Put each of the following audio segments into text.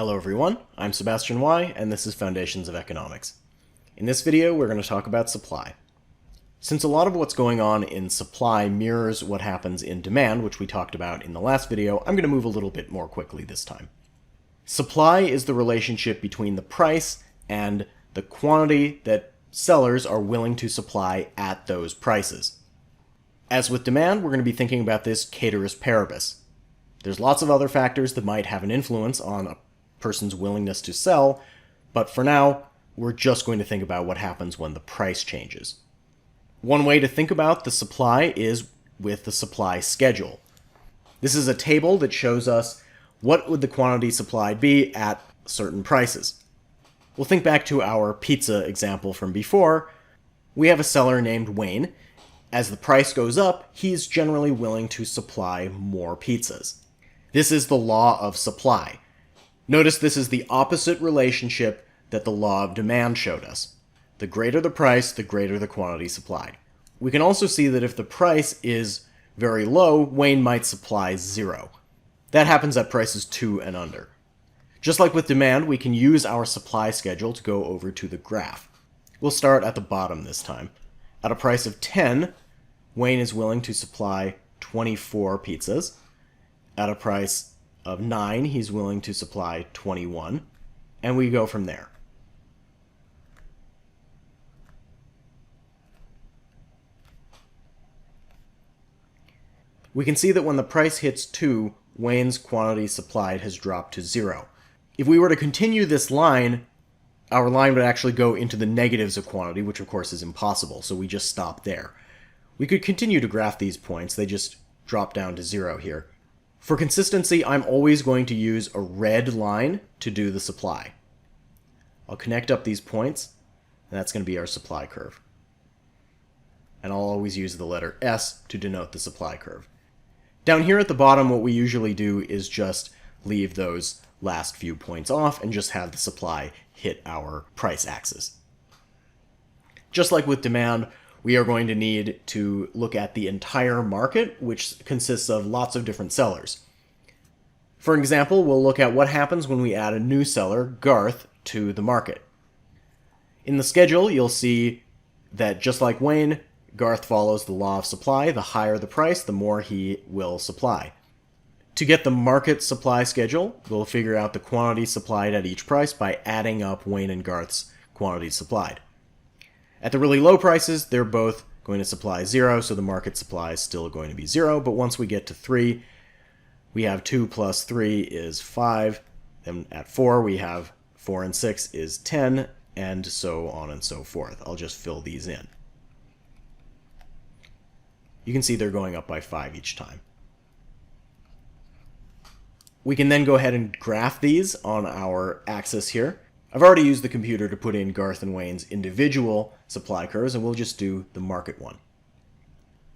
Hello everyone, I'm Sebastian Y, and this is Foundations of Economics. In this video, we're going to talk about supply. Since a lot of what's going on in supply mirrors what happens in demand, which we talked about in the last video, I'm going to move a little bit more quickly this time. Supply is the relationship between the price and the quantity that sellers are willing to supply at those prices. As with demand, we're going to be thinking about this ceteris paribus. There's lots of other factors that might have an influence on a person's willingness to sell, but for now, we're just going to think about what happens when the price changes. One way to think about the supply is with the supply schedule. This is a table that shows us what would the quantity supplied be at certain prices. We'll think back to our pizza example from before. We have a seller named Wayne. As the price goes up, he's generally willing to supply more pizzas. This is the law of supply. Notice this is the opposite relationship that the law of demand showed us. The greater the price, the greater the quantity supplied. We can also see that if the price is very low, Wayne might supply 0. That happens at prices 2 and under. Just like with demand, we can use our supply schedule to go over to the graph. We'll start at the bottom this time. At a price of 10, Wayne is willing to supply 24 pizzas. At a price of 9, he's willing to supply 21, and we go from there. We can see that when the price hits 2, Wayne's quantity supplied has dropped to 0. If we were to continue this line, our line would actually go into the negatives of quantity, which of course is impossible, so we just stop there. We could continue to graph these points, they just drop down to 0 here. For consistency, I'm always going to use a red line to do the supply. I'll connect up these points, and that's going to be our supply curve. And I'll always use the letter S to denote the supply curve. Down here at the bottom, what we usually do is just leave those last few points off and just have the supply hit our price axis. Just like with demand, we are going to need to look at the entire market, which consists of lots of different sellers. For example, we'll look at what happens when we add a new seller, Garth, to the market. In the schedule, you'll see that just like Wayne, Garth follows the law of supply. The higher the price, the more he will supply. To get the market supply schedule, we'll figure out the quantity supplied at each price by adding up Wayne and Garth's quantities supplied. At the really low prices, they're both going to supply 0, so the market supply is still going to be 0, but once we get to 3, we have 2 plus 3 is 5, then at 4 we have 4 and 6 is 10, and so on and so forth. I'll just fill these in. You can see they're going up by 5 each time. We can then go ahead and graph these on our axis here. I've already used the computer to put in Garth and Wayne's individual supply curves, and we'll just do the market one.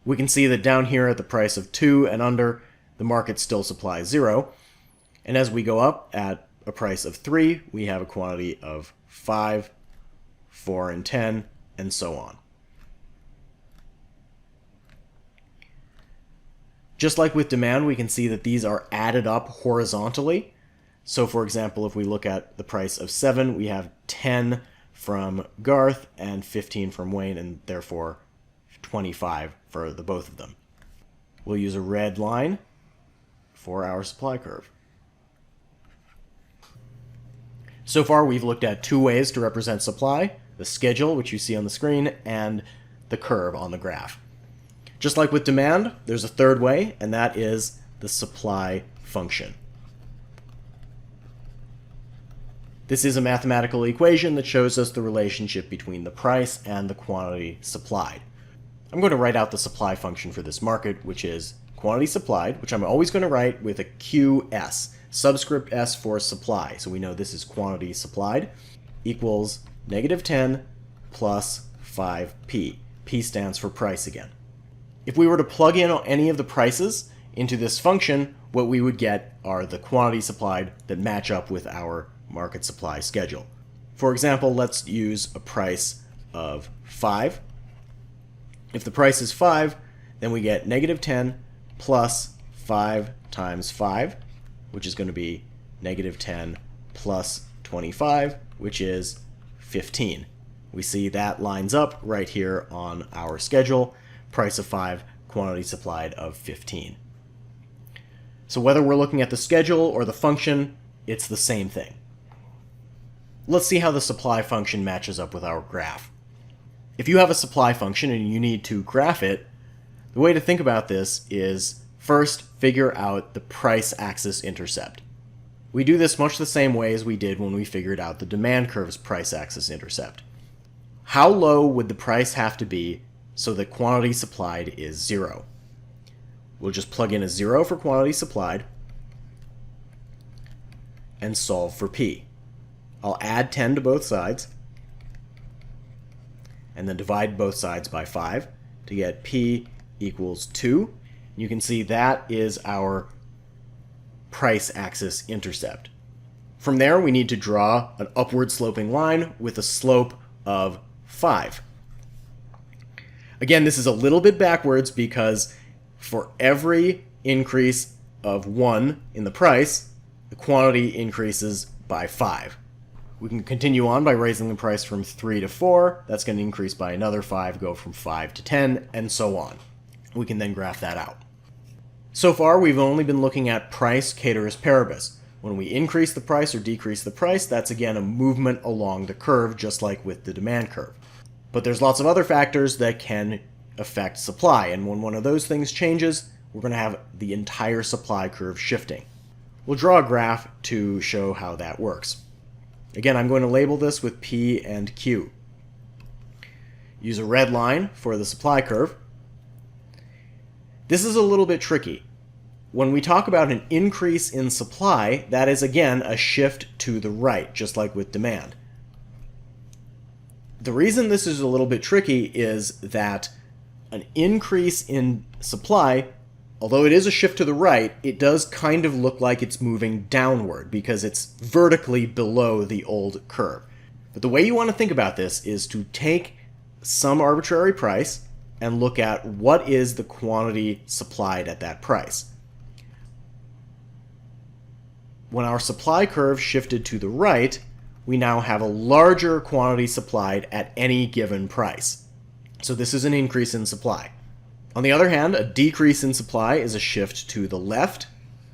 We can see that down here at the price of 2 and under, the market still supplies 0. And as we go up at a price of 3, we have a quantity of 5, 4, and 10, and so on. Just like with demand, we can see that these are added up horizontally. So for example, if we look at the price of 7, we have 10 from Garth and 15 from Wayne, and therefore 25 for the both of them. We'll use a red line for our supply curve. So far, we've looked at 2 ways to represent supply: the schedule, which you see on the screen, and the curve on the graph. Just like with demand, there's a third way, and that is the supply function. This is a mathematical equation that shows us the relationship between the price and the quantity supplied. I'm going to write out the supply function for this market, which is quantity supplied, which I'm always going to write with a QS, subscript S for supply. So we know this is quantity supplied, equals -10 plus 5p. P stands for price again. If we were to plug in any of the prices into this function, what we would get are the quantity supplied that match up with our market supply schedule. For example, let's use a price of 5. If the price is 5, then we get -10 plus 5 times 5, which is going to be -10 plus 25, which is 15. We see that lines up right here on our schedule. Price of 5, quantity supplied of 15. So whether we're looking at the schedule or the function, it's the same thing. Let's see how the supply function matches up with our graph. If you have a supply function and you need to graph it, the way to think about this is first figure out the price axis intercept. We do this much the same way as we did when we figured out the demand curve's price axis intercept. How low would the price have to be so that quantity supplied is 0? We'll just plug in a 0 for quantity supplied and solve for P. I'll add 10 to both sides and then divide both sides by 5 to get P equals 2. You can see that is our price axis intercept. From there, we need to draw an upward sloping line with a slope of 5. Again, this is a little bit backwards because for every increase of 1 in the price, the quantity increases by 5. We can continue on by raising the price from 3 to 4. That's going to increase by another 5, go from 5 to 10, and so on. We can then graph that out. So far, we've only been looking at price ceteris paribus. When we increase the price or decrease the price, that's again a movement along the curve, just like with the demand curve. But there's lots of other factors that can affect supply, and when one of those things changes, we're going to have the entire supply curve shifting. We'll draw a graph to show how that works. Again, I'm going to label this with P and Q. Use a red line for the supply curve. This is a little bit tricky. When we talk about an increase in supply, that is again a shift to the right, just like with demand. The reason this is a little bit tricky is that an increase in supply, although it is a shift to the right, it does kind of look like it's moving downward because it's vertically below the old curve. But the way you want to think about this is to take some arbitrary price and look at what is the quantity supplied at that price. When our supply curve shifted to the right, we now have a larger quantity supplied at any given price. So this is an increase in supply. On the other hand, a decrease in supply is a shift to the left,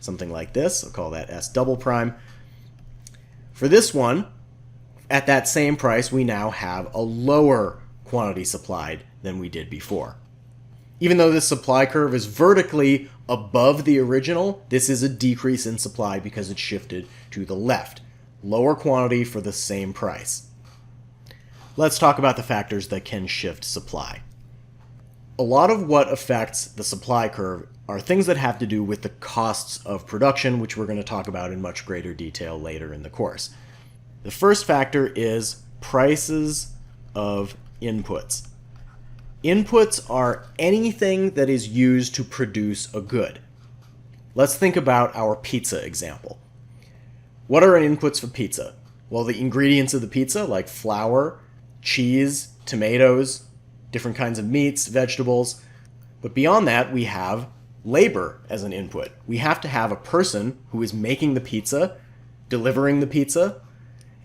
something like this. I'll call that S double prime. For this one, at that same price, we now have a lower quantity supplied than we did before. Even though this supply curve is vertically above the original, this is a decrease in supply because it shifted to the left. Lower quantity for the same price. Let's talk about the factors that can shift supply. A lot of what affects the supply curve are things that have to do with the costs of production, which we're going to talk about in much greater detail later in the course. The first factor is prices of inputs. Inputs are anything that is used to produce a good. Let's think about our pizza example. What are inputs for pizza? Well, the ingredients of the pizza, like flour, cheese, tomatoes, different kinds of meats, vegetables. But beyond that, we have labor as an input. We have to have a person who is making the pizza, delivering the pizza,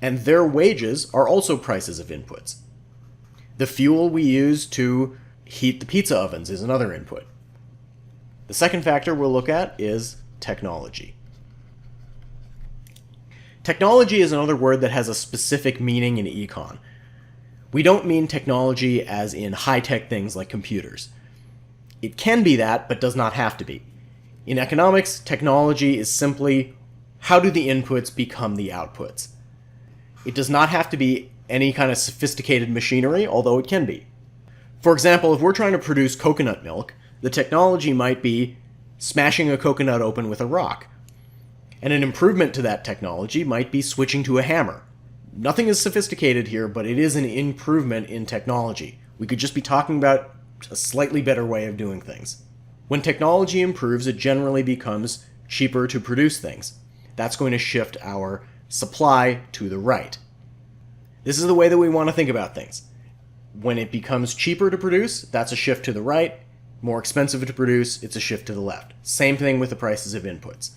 and their wages are also prices of inputs. The fuel we use to heat the pizza ovens is another input. The second factor we'll look at is technology. Technology is another word that has a specific meaning in econ. We don't mean technology as in high-tech things like computers. It can be that, but does not have to be. In economics, technology is simply how do the inputs become the outputs. It does not have to be any kind of sophisticated machinery, although it can be. For example, if we're trying to produce coconut milk, the technology might be smashing a coconut open with a rock. And an improvement to that technology might be switching to a hammer. Nothing is sophisticated here, but it is an improvement in technology. We could just be talking about a slightly better way of doing things. When technology improves, it generally becomes cheaper to produce things. That's going to shift our supply to the right. This is the way that we want to think about things. When it becomes cheaper to produce, that's a shift to the right. More expensive to produce, it's a shift to the left. Same thing with the prices of inputs.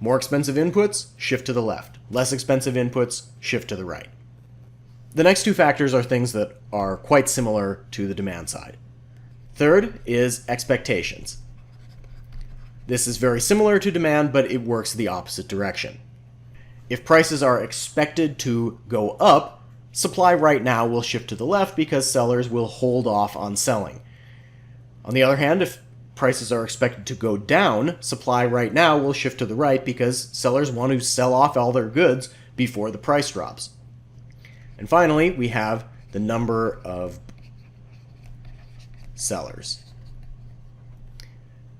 More expensive inputs, shift to the left. Less expensive inputs, shift to the right. The next two factors are things that are quite similar to the demand side. Third is expectations. This is very similar to demand, but it works the opposite direction. If prices are expected to go up, supply right now will shift to the left because sellers will hold off on selling. On the other hand, if prices are expected to go down, supply right now will shift to the right because sellers want to sell off all their goods before the price drops. And finally, we have the number of sellers.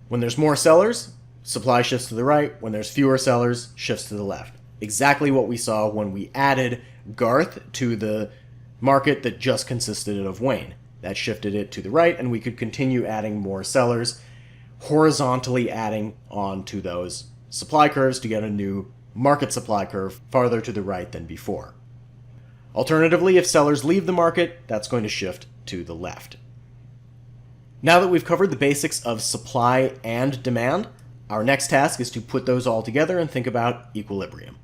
When there's more sellers, supply shifts to the right. When there's fewer sellers, shifts to the left. Exactly what we saw when we added Garth to the market that just consisted of Wayne. That shifted it to the right, and we could continue adding more sellers, horizontally adding on to those supply curves to get a new market supply curve farther to the right than before. Alternatively, if sellers leave the market, that's going to shift to the left. Now that we've covered the basics of supply and demand, our next task is to put those all together and think about equilibrium.